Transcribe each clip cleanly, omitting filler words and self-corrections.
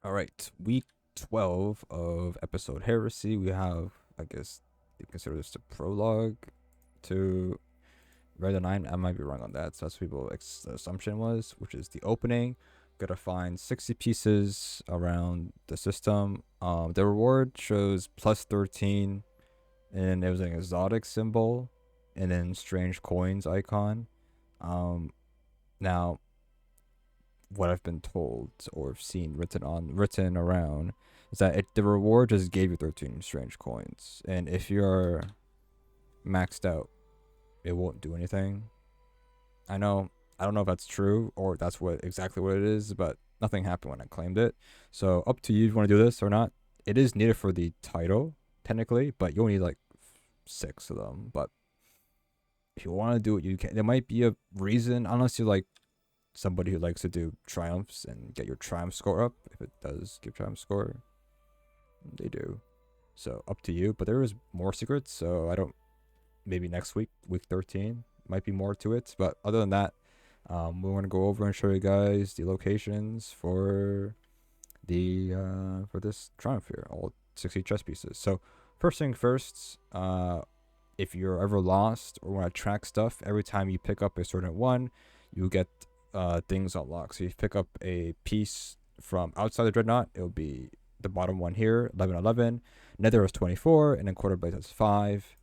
All right, week 12 of episode Heresy. We have, I guess, you consider this the prologue to Red 9. I might be wrong on that. So that's what people's assumption was, which is the opening. Gotta find 60 pieces around the system. The reward shows plus 13, and it was an exotic symbol, and then strange coins icon. Um, Now, what I've been told or seen written around is that the reward just gave you 13 strange coins, and if you're maxed out, it won't do anything. I know I don't know if that's true or that's what exactly what it is, but nothing happened when I claimed it. So up to you if you want to do this or not. It is needed for the title technically, but you only need like 6 of them. But if you want to do it, you can. There might be a reason, unless you like somebody who likes to do triumphs and get your triumph score up. If it does give triumph score, they do. So up to you. But there is more secrets, so I don't. Maybe next week, week 13, might be more to it. But other than that, we're gonna go over and show you guys the locations for this triumph here, all 60 chess pieces. So first thing first, if you're ever lost or want to track stuff, every time you pick up a certain one, you get things unlocked. So if you pick up a piece from outside the dreadnought, it'll be the bottom one here, 1111. Nether has 24, and then Quarter Blade has 5.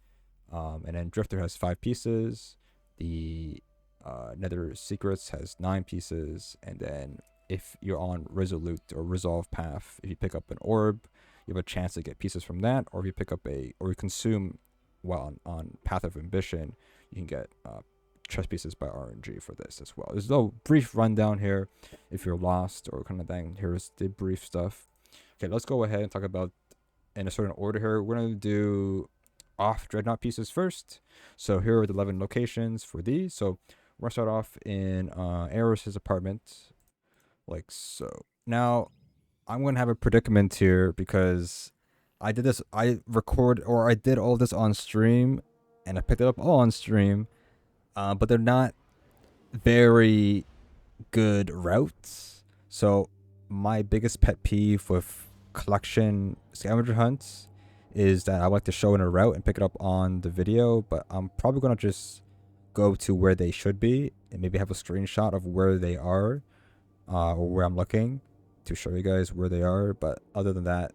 And then Drifter has 5 pieces. The Nether Secrets has 9 pieces. And then if you're on Resolute or Resolve path, if you pick up an orb, you have a chance to get pieces from that. Or if you pick up or you consume while on Path of Ambition, you can get chess pieces by RNG for this as well. There's no brief rundown here if you're lost or kind of thing. Here's the brief stuff. Okay, let's go ahead and talk about in a certain order here. We're going to do off dreadnought pieces first. So here are the 11 locations for these. So we're going to start off in Eris's apartment, like so. Now, I'm going to have a predicament here because I did all this on stream, and I picked it up all on stream, but they're not very good routes. So my biggest pet peeve with collection scavenger hunts is that I like to show in a route and pick it up on the video, but I'm probably gonna just go to where they should be and maybe have a screenshot of where they are, or where I'm looking to show you guys where they are. But other than that,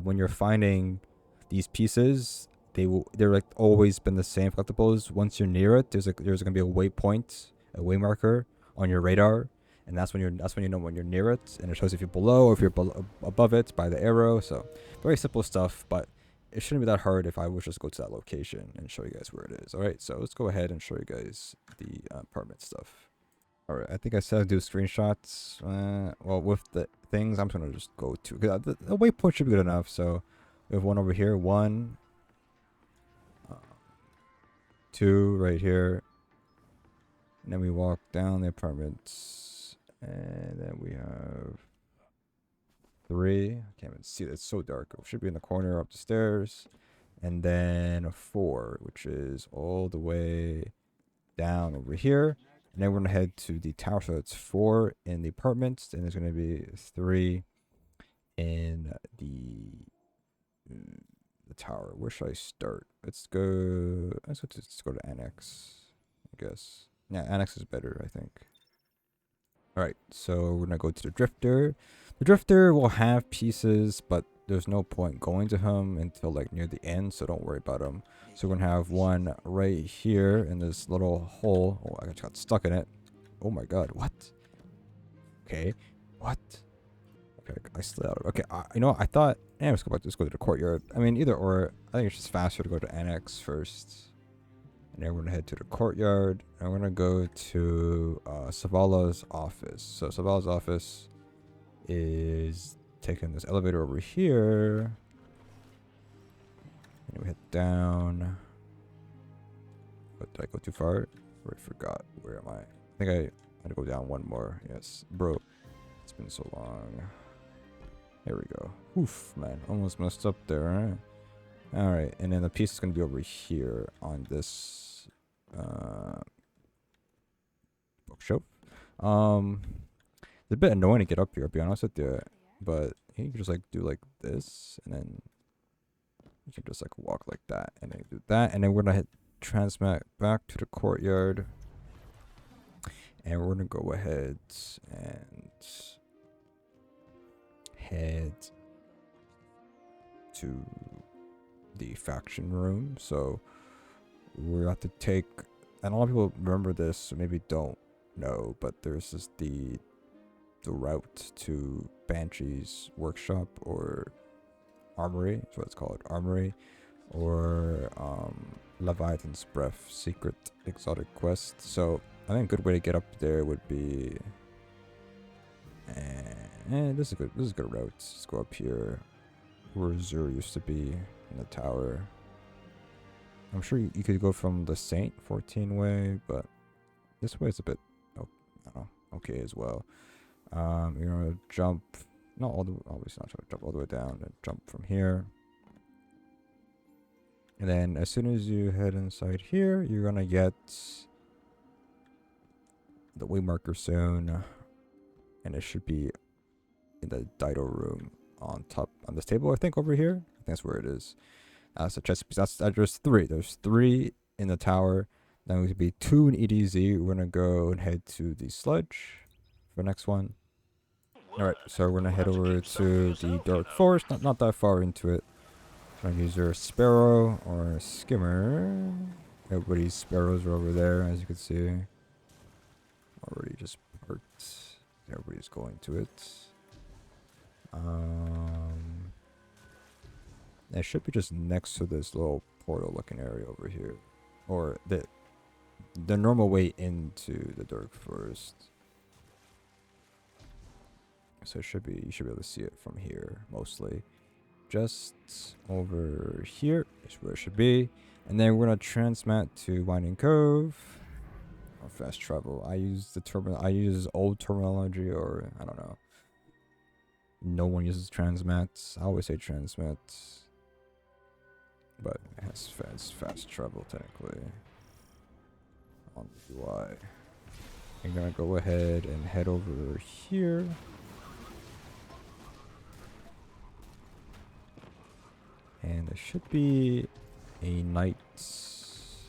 when you're finding these pieces, they're like always been the same collectibles. Once you're near it, there's gonna be a waypoint, a way marker on your radar, and that's when you know when you're near it, and it shows if you're below or if you're above it by the arrow. So very simple stuff, but it shouldn't be that hard if I would just go to that location and show you guys where it is. All right, so let's go ahead and show you guys the apartment stuff. All right, I think I said do screenshots. Well, with the things, I'm gonna just go to the waypoint should be good enough. So we have one over here, one, 2 right here, and then we walk down the apartments, and then we have 3. I can't even see it. It's so dark. It should be in the corner up the stairs. And then a 4, which is all the way down over here. And then we're going to head to the tower. So it's 4 in the apartments. And there's going to be 3 in the tower. Where should I start? Let's go to Annex, I guess. Yeah, Annex is better, I think. All right, so we're gonna go to the Drifter. The Drifter will have pieces, but there's no point going to him until like near the end, so don't worry about him. So we're gonna have one right here in this little hole. Oh, I just got stuck in it. Oh my god, what? Okay, what? Okay, I slid out. Okay, you know what? I thought, let's go to the courtyard. I mean, either or. I think it's just faster to go to Annex first. And then we're gonna head to the courtyard, and we're gonna go to Savala's office. So Savala's office is taking this elevator over here, and we head down. But did I go too far? I forgot. Where am I? I think I had to go down one more. Yes, bro. It's been so long. There we go. Oof, man, almost messed up there. Right? All right, and then the piece is gonna be over here on this bookshelf. It's a bit annoying to get up here, I'll be honest with you. but you can just like do like this, and then you can just like walk like that, and then do that, and then we're gonna hit transmat back to the courtyard, and we're gonna go ahead and head to the faction room. So we have to take, and a lot of people remember this, or maybe don't know, but there's just the route to Banshee's workshop, or armory. That's what it's called, armory, or Leviathan's Breath secret exotic quest. So I think a good way to get up there would be, this is a good route. Let's go up here where Zur used to be in the tower. I'm sure you could go from the Saint 14 way, but this way is a bit okay as well. You're gonna jump, not all the, obviously not jump all the way down, and jump from here. And then as soon as you head inside here, you're gonna get the way marker soon, and it should be in the Dido room on top on this table. I think over here. I think that's where it is. That's a chest piece. There's three. There's 3 in the tower. Then we could be 2 in EDZ. We're gonna go and head to the sludge for the next one. All right, so we're gonna head over to the dark forest. Not that far into it. Trying to use your sparrow or skimmer. Everybody's sparrows are over there, as you can see. Already just parked. Everybody's going to it. It should be just next to this little portal looking area over here, or the normal way into the dark forest. So it should be, you should be able to see it from here mostly. Just over here is where it should be, and then we're gonna transmat to Winding Cove or fast travel. I use old terminology, or I don't know. No one uses transmats. I always say transmats, but it has fast travel technically on the UI. I'm gonna go ahead and head over here. And there should be a knight's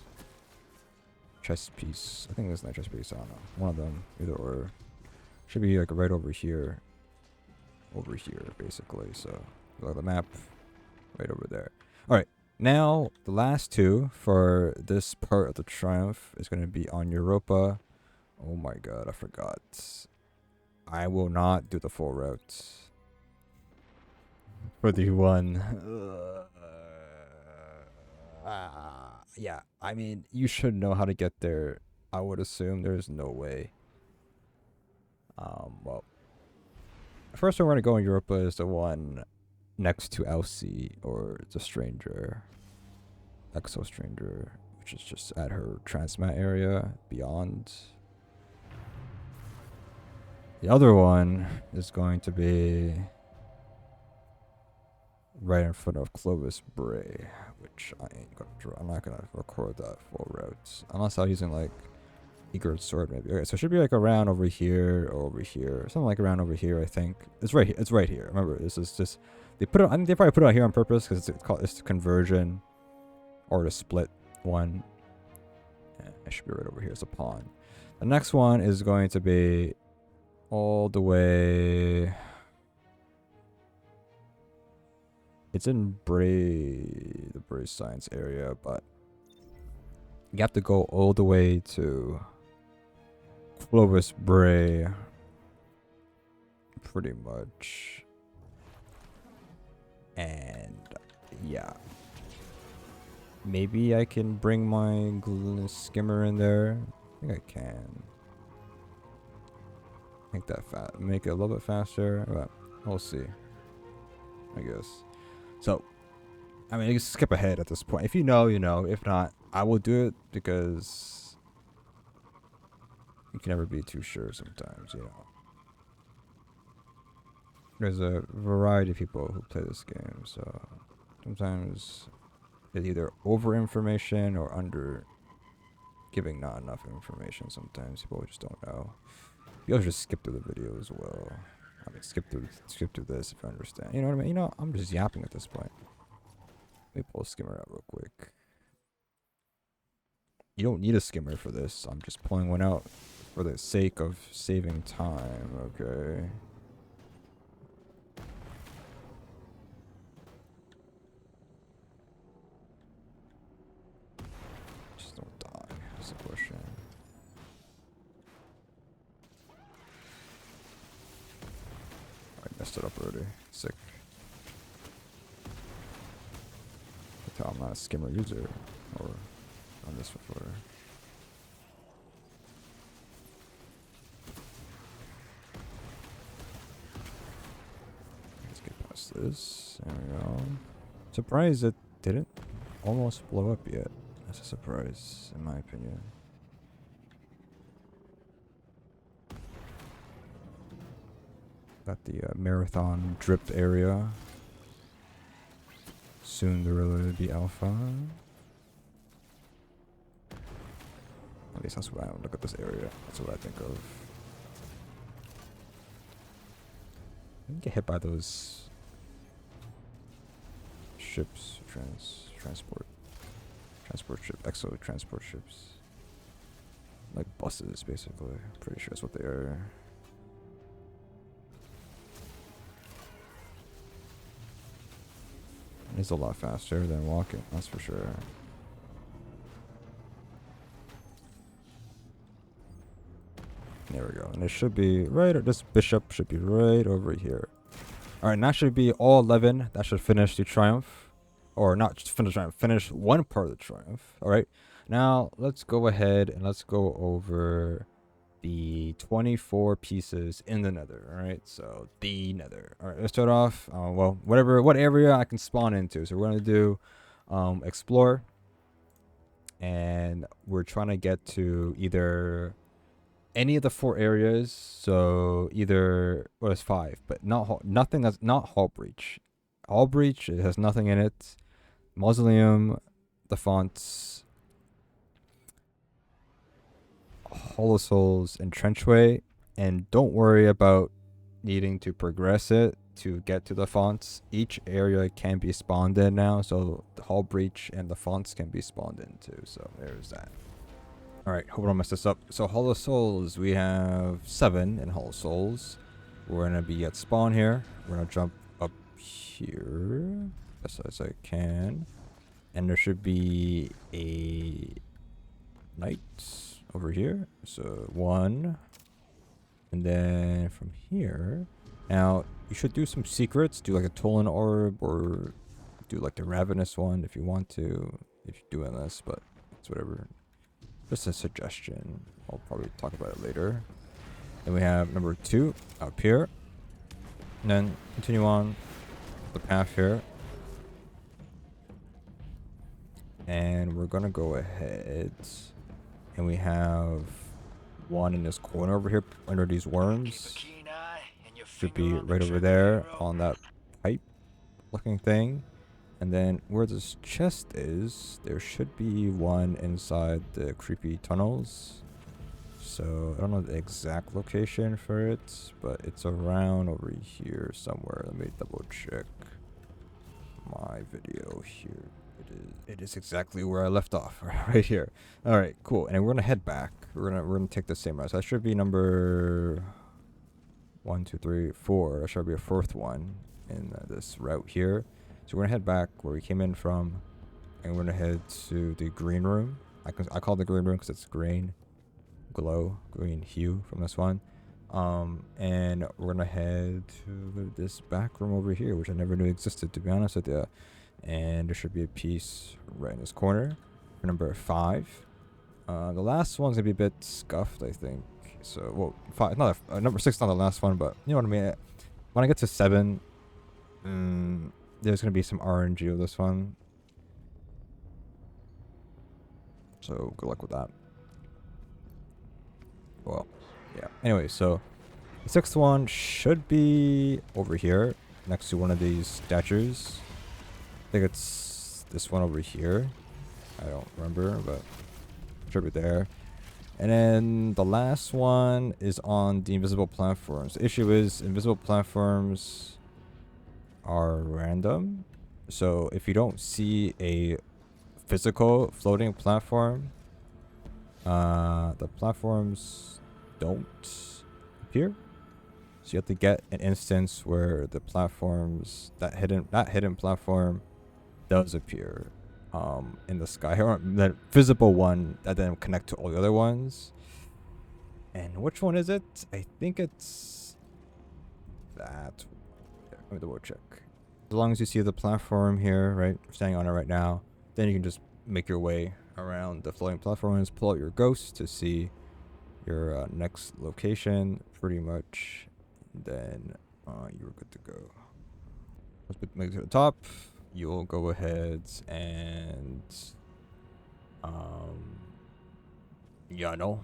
chest piece. I think there's a knight chest piece. I don't know. One of them, either or. Should be like right over here. Over here, basically. So, look at the map. Right over there. Alright. Now, the last 2 for this part of the Triumph is going to be on Europa. Oh my god, I forgot. I will not do the full route for the one. Yeah, I mean, you should know how to get there. I would assume there's no way. Well, first one we're gonna go in Europa is the one next to Elsie, or the Stranger, Exo Stranger, which is just at her transmat area beyond. The other one is going to be right in front of Clovis Bray, which I'm not gonna record that full route unless I'm using like Egret's sword maybe. Okay, so it should be like around over here or over here, something like around over here. I think it's right here. It's right here. Remember, this is just they put it. I think they probably put it out here on purpose because it's the conversion or the split one. Yeah, it should be right over here. It's a pawn. The next one is going to be all the way. It's in the Bray Science area, but you have to go all the way to Clovis Bray, pretty much. And yeah, maybe I can bring my skimmer in there. I think I can. Make that make it a little bit faster, but we'll see, I guess. So, I mean, you can skip ahead at this point. If you know, you know. If not, I will do it because you can never be too sure sometimes, you know. There's a variety of people who play this game, so sometimes it's either over information or under giving not enough information. Sometimes people just don't know. You'll just skip through the video as well. I mean, skip through this if I understand. You know what I mean? You know, I'm just yapping at this point. Let me pull a skimmer out real quick. You don't need a skimmer for this. I'm just pulling one out for the sake of saving time. Okay. Just don't die. That's the question. I messed it up already. Sick. That's how I'm not a skimmer user. Or on this before. Let's get past this. There we go. Surprised it didn't almost blow up yet. That's a surprise, in my opinion. Got the marathon dripped area. Soon there will be alpha. At least that's what I look at this area. That's what I think of. I didn't get hit by those ships, transport ship, exo transport ships, like buses, basically. Pretty sure that's what they are. It's a lot faster than walking, that's for sure. There we go. And it should be right, or this bishop should be right over here. Alright, and that should be all 11. That should finish the triumph. Or not just finish the triumph, finish one part of the triumph. Alright. Now, let's go ahead and let's go over the 24 pieces in the nether. Alright, so the nether. Alright, let's start off. Well, what area I can spawn into. So we're going to do explore. And we're trying to get to either any of the 4 areas, so either, well, it's 5, but nothing that's not Hall Breach. Hall Breach, it has nothing in it. Mausoleum, the Founts, Hollow Souls, and Trenchway. And don't worry about needing to progress it to get to the Founts. Each area can be spawned in now, so the Hall Breach and the Founts can be spawned in too. So there's that. Alright, hope I don't mess this up. So Hollow Souls, we have 7 in Hollow Souls. We're going to be at spawn here. We're going to jump up here best as I can. And there should be a knight over here. So 1. And then from here. Now, you should do some secrets. Do like a Tolan Orb or do like the Ravenous one if you want to. If you're doing this, but it's whatever. Just a suggestion. I'll probably talk about it later. Then we have number 2 up here. And then continue on the path here. And we're going to go ahead. And we have one in this corner over here under these worms. Should be right over there on that pipe looking thing. And then where this chest is, there should be one inside the creepy tunnels. So I don't know the exact location for it, but it's around over here somewhere. Let me double check my video here. It is exactly where I left off, right here. All right, cool. And we're gonna head back. We're gonna take the same route. So that should be number 1, 2, 3, 4. That should be a 4th one in this route here. So we're gonna head back where we came in from, and we're gonna head to the green room. I call it the green room because it's green hue from this one. And we're gonna head to this back room over here, which I never knew existed, to be honest with you. And there should be a piece right in this corner for number 5. The last one's gonna be a bit scuffed, I think. So, well, 5, not number 6, not the last one, but you know what I mean. When I get to 7, there's gonna be some RNG of this one. So good luck with that. Well, yeah. Anyway, so the 6th one should be over here next to one of these statues. I think it's this one over here. I don't remember, but it should be there. And then the last one is on the invisible platforms. The issue is invisible platforms are random. So if you don't see a physical floating platform, the platforms don't appear. So you have to get an instance where the platforms, that hidden platform does appear in the sky, or that visible one that then connect to all the other ones. And which one is it? I think it's that. Let me double check. As long as you see the platform here, right, standing on it right now, then you can just make your way around the floating platforms, pull out your ghost to see your next location, pretty much. Then you're good to go. Let's make it to the top. You'll go ahead and yeah, no.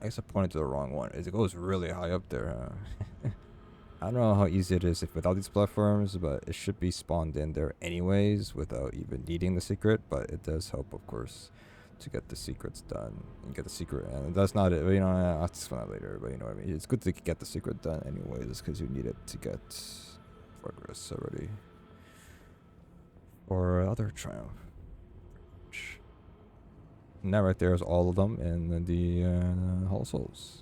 I guess I pointed to the wrong one. It goes really high up there. I don't know how easy it is if without these platforms, but it should be spawned in there anyways without even needing the secret. But it does help, of course, to get the secrets done and get the secret. And that's not it. But, you know, I'll explain that later. But you know what I mean. It's good to get the secret done anyways because you need it to get progress already or other triumph. And that right there is all of them in the Hall of Souls.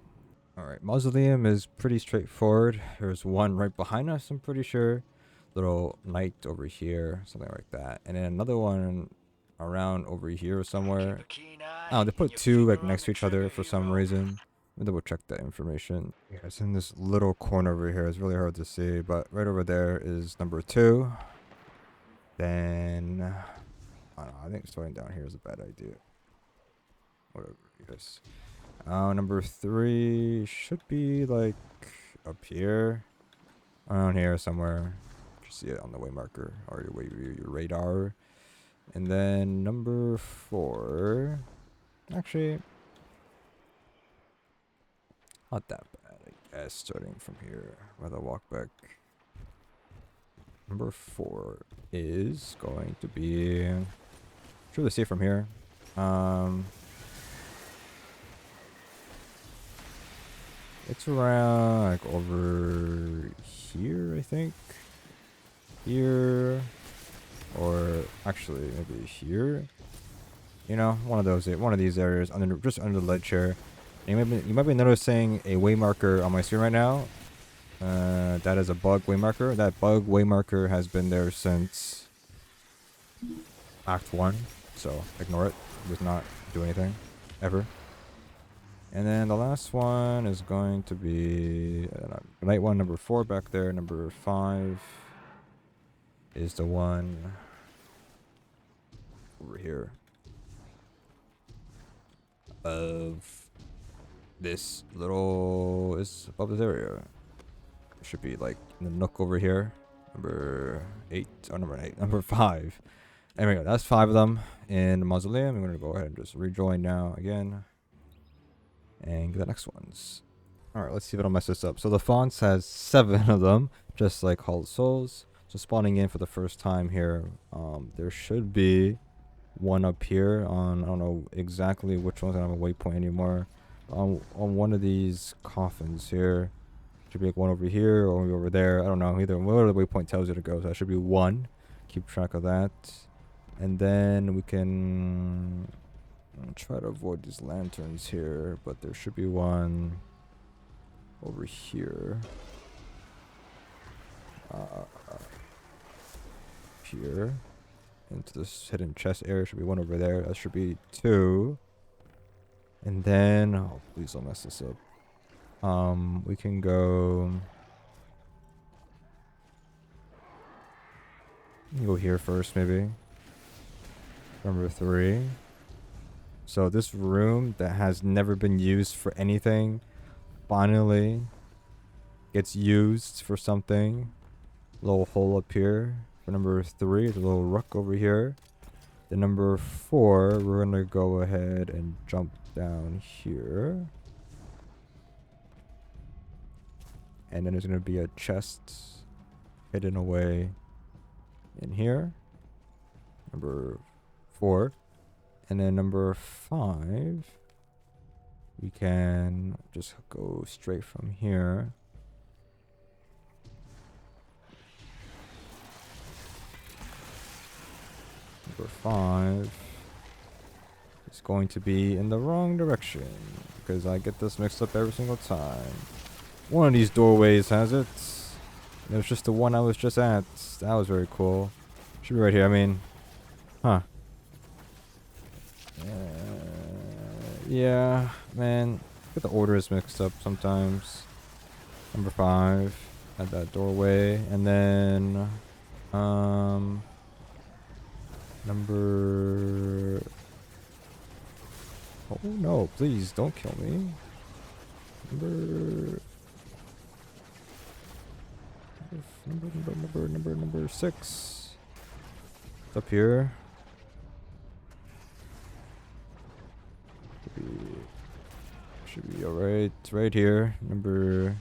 Alright, Mausoleum is pretty straightforward. There's one right behind us, I'm pretty sure. Little knight over here, something like that. And then another one around over here somewhere. Oh, they put two like next to each other for some reason. Let me double check that information. Yeah, it's in this little corner over here. It's really hard to see, but right over there is number 2. Then, I don't know, I think starting down here is a bad idea. Whatever, yes. Number 3 should be like up here, around here somewhere. You see it on the way marker or your radar. And then number 4, actually, not that bad, I guess. Starting from here, rather walk back. Number 4 is going to be. Sure to see from here. It's around like over here, I think. Here, or actually maybe here. You know, one of these areas under just under the ledge here. You might be noticing a way marker on my screen right now. That is a bug way marker. That bug way marker has been there since Act 1, so ignore it. It does not do anything ever. And then the last one is going to be night one, number 4 back there. Number 5 is the one over here of this little is above this area. It should be like in the nook over here. Number 8 or number 8, number 5. Anyway, that's 5 of them in the Mausoleum. I'm gonna go ahead and just rejoin now again. And get the next ones. Alright, let's see if it'll mess this up. So the Founts has 7 of them, just like Hall of Souls. So spawning in for the first time here, there should be one up here on, I don't know exactly which one's on a waypoint anymore. On one of these coffins here. Should be like one over here or over there. I don't know, either whatever the waypoint tells you to go. So that should be 1. Keep track of that. And then we can try to avoid these lanterns here, but there should be one over here. Here into this hidden chest area should be one over there. That should be 2. And then, oh please don't mess this up. We can go here first maybe. Number 3. So this room that has never been used for anything finally gets used for something. Little hole up here for number 3. The little rook over here. The number 4, we're gonna go ahead and jump down here. And then there's gonna be a chest hidden away in here. Number 4. And then number 5, we can just go straight from here. Number 5 is going to be in the wrong direction because I get this mixed up every single time. One of these doorways has it. It was just the one I was just at. That was very cool. Should be right here. I mean, huh. Yeah, man. Get the orders mixed up sometimes. Number 5 at that doorway. And then, number... Oh no, please don't kill me. Number 6. It's up here. Should be alright. It's right here. Number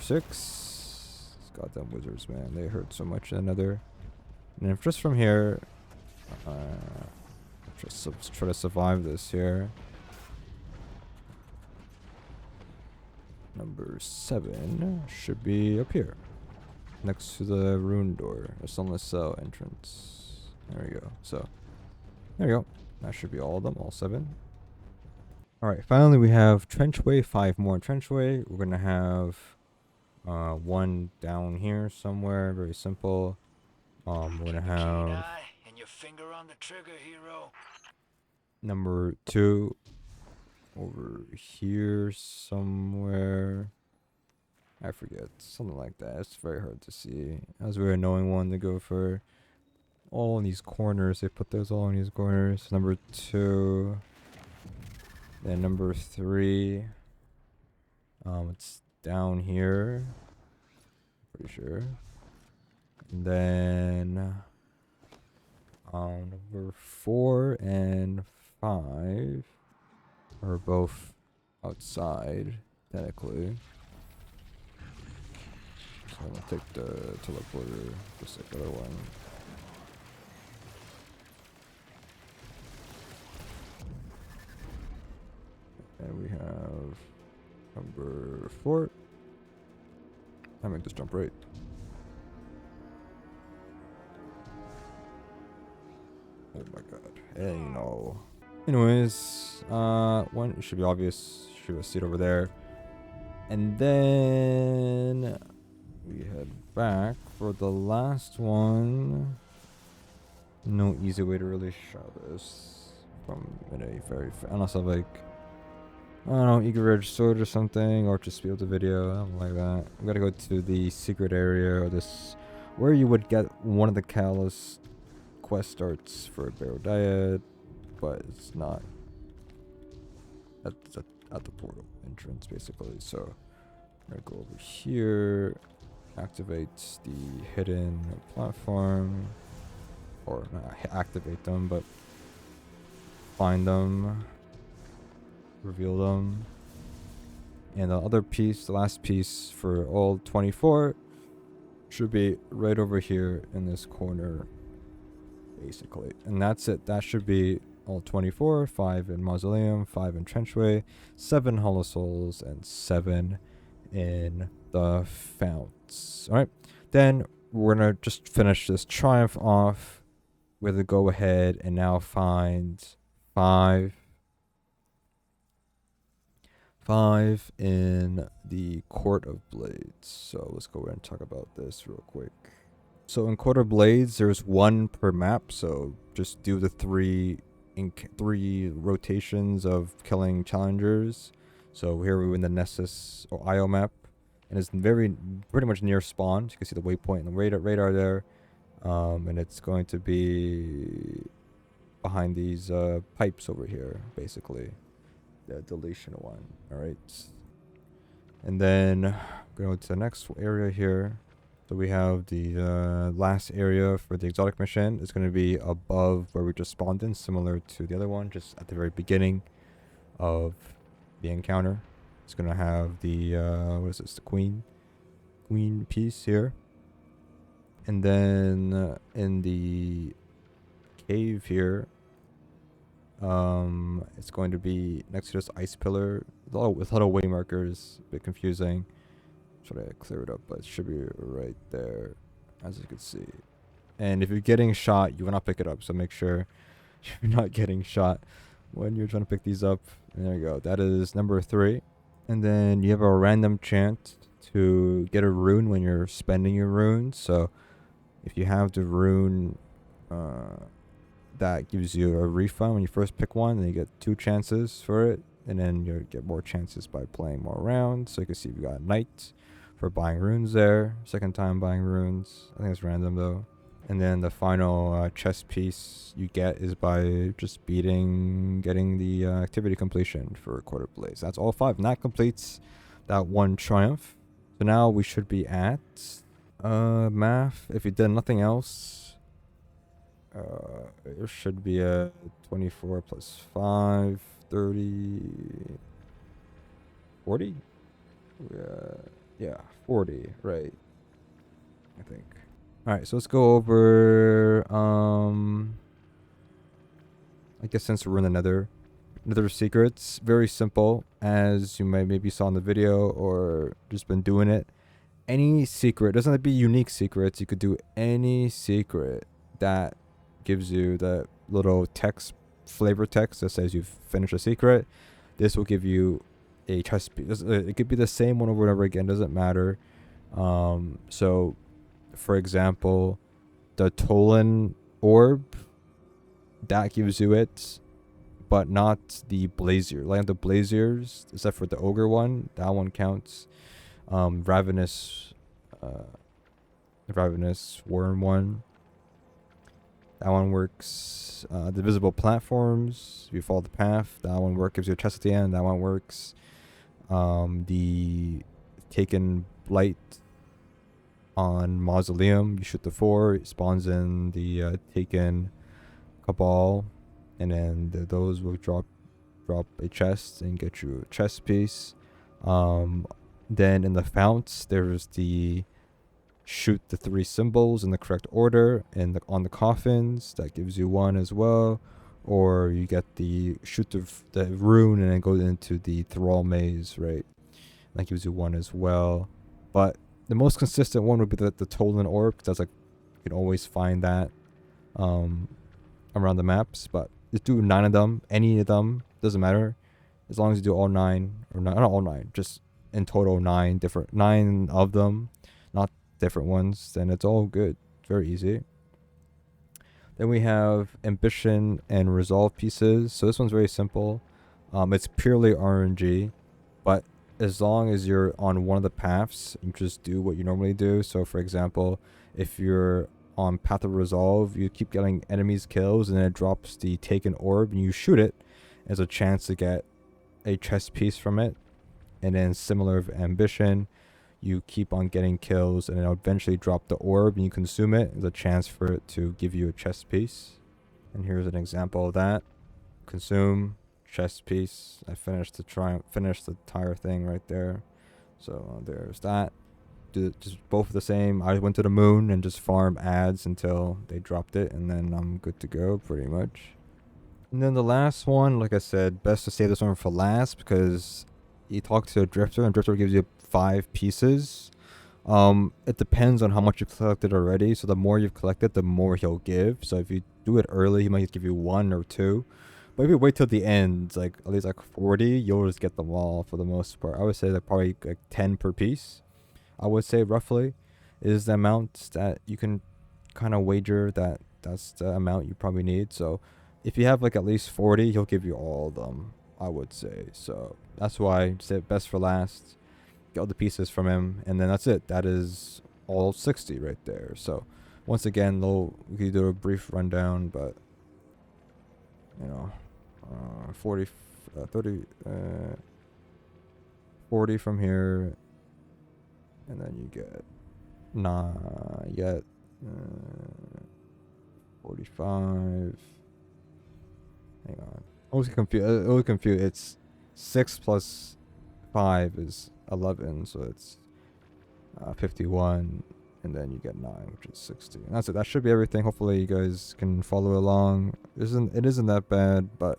6. Goddamn wizards, man. They hurt so much in Nether. And if just from here, just try to survive this here. Number 7 should be up here, next to the rune door, a sunless cell entrance. There we go. So, there we go. That should be all of them, all 7. Alright, finally we have Trenchway, 5 more Trenchway. We're gonna have one down here somewhere, very simple. We're gonna have and your finger on the trigger, hero. number 2 over here somewhere. I forget, something like that. It's very hard to see. That was a very annoying one to go for. All in these corners. They put those all in these corners. Number 2. Then number 3. It's down here. Pretty sure. And then number 4 and 5 are both outside, technically. So I'm gonna take the teleporter, just like the other one. And we have number 4. I make this jump right. Oh my god. Hey, no. Anyways, one should be obvious. Should have a seat over there. And then we head back for the last one. No easy way to really show this from in a very unless I like, I don't know, Eager Ridge Sword or something, or just build a video, something like that. We gotta go to the secret area, or this, where you would get one of the catalyst quest starts for Barrow Diet, but it's not at the portal entrance, basically. So I'm gonna go over here, activate the hidden platform, or not activate them, but find them, reveal them, and the other piece, the last piece for all 24, should be right over here in this corner, basically. And that's it. That should be all 24. 5 in Mausoleum, 5 in Trenchway, 7 Hollow Souls, and 7 in the Founts. Alright, then we're gonna just finish this triumph off with a go ahead and now find 5 in the Court of Blades. So let's go ahead and talk about this real quick. So in Court of Blades, there's 1 per map. So just do the 3 rotations of killing challengers. So here we're in the Nessus or Io map, and it's pretty much near spawn. So you can see the waypoint and the radar there, and it's going to be behind these pipes over here, basically. The deletion one. Alright. And then go to the next area here. So we have the last area for the exotic mission. It's going to be above where we just spawned in, similar to the other one, just at the very beginning of the encounter. It's going to have the, what is this, the queen piece here. And then in the cave here. It's going to be next to this ice pillar with a lot of way markers. A bit confusing. Should I clear it up? But it should be right there, as you can see. And if you're getting shot, you will not pick it up. So make sure you're not getting shot when you're trying to pick these up. And there you go. That is number 3. And then you have a random chance to get a rune when you're spending your runes. So if you have the rune, that gives you a refund when you first pick one, then you get 2 chances for it. And then you get more chances by playing more rounds. So you can see we got Knight for buying runes there. Second time buying runes. I think it's random though. And then the final chest piece you get is by just getting the activity completion for Quarter Blaze. That's all 5. And that completes that one triumph. So now we should be at math. If you did nothing else, there should be a 24 plus 5, 30, 40? Yeah, 40, right. I think. Alright, so let's go over, I guess since we're in the Nether Secrets, very simple, as you maybe saw in the video or just been doing it. Any secret, doesn't have to be unique secrets, you could do any secret that gives you the little text, flavor text that says you've finished a secret. This will give you a chest piece. It could be the same one over and over again, doesn't matter. So for example, the Tolan orb, that gives you it, but not the Blazier. Like the Blaziers, except for the Ogre one, that one counts. Ravenous Worm one, that one works. The Visible Platforms, if you follow the path, that one works. Gives you a chest at the end, that one works. The Taken Blight on Mausoleum, you shoot the 4, it spawns in the Taken Cabal, and then those will drop a chest and get you a chest piece. Then in the Founts, there's the shoot the 3 symbols in the correct order and on the coffins, that gives you 1 as well. Or you get the shoot the rune and then go into the Thrall Maze, right? That gives you 1 as well. But the most consistent one would be the Tolan Orb, because that's like you can always find that around the maps. But just do 9 of them, any of them, doesn't matter, as long as you do all 9, or not all 9, just in total 9 of them, not different ones. Then it's all good. It's very easy. Then we have Ambition and Resolve pieces. So this one's very simple. It's purely RNG, but as long as you're on one of the paths, you just do what you normally do. So for example, if you're on Path of Resolve, you keep getting enemies kills, and then it drops the Taken Orb, and you shoot it as a chance to get a chest piece from it. And then similar with Ambition, you keep on getting kills, and then it'll eventually drop the orb, and you consume it as a chance for it to give you a chest piece. And here's an example of that. Consume, chest piece. I finished the entire thing right there. So there's that. Just both the same. I went to the moon and just farm ads until they dropped it, and then I'm good to go pretty much. And then the last one, like I said, best to save this one for last, because you talk to a drifter, and drifter gives you 5 pieces. It depends on how much you've collected already. So the more you've collected, the more he'll give. So if you do it early, he might give you 1 or 2. But if you wait till the end, like at least like 40, you'll just get them all for the most part. I would say like probably like 10 per piece. I would say roughly is the amount that you can kind of wager that's the amount you probably need. So if you have like at least 40, he'll give you all of them, I would say. So that's why I say best for last. Get all the pieces from him, and then that's it. That is all 60 right there. So once again, we could do a brief rundown, but 40 from here, and then you get 45. Hang on, I was confused. It's 6 plus 5 is 11, so it's 51. and then you get 9, which is 60. And that's it. That should be everything. Hopefully you guys can follow along. It isn't that bad, but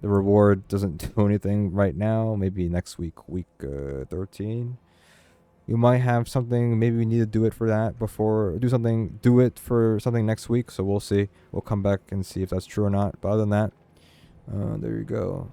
the reward doesn't do anything right now. Maybe next week, week 13. You might have something. Maybe we need to do it for that before do it for something next week. So we'll see. We'll come back and see if that's true or not. But other than that, there you go.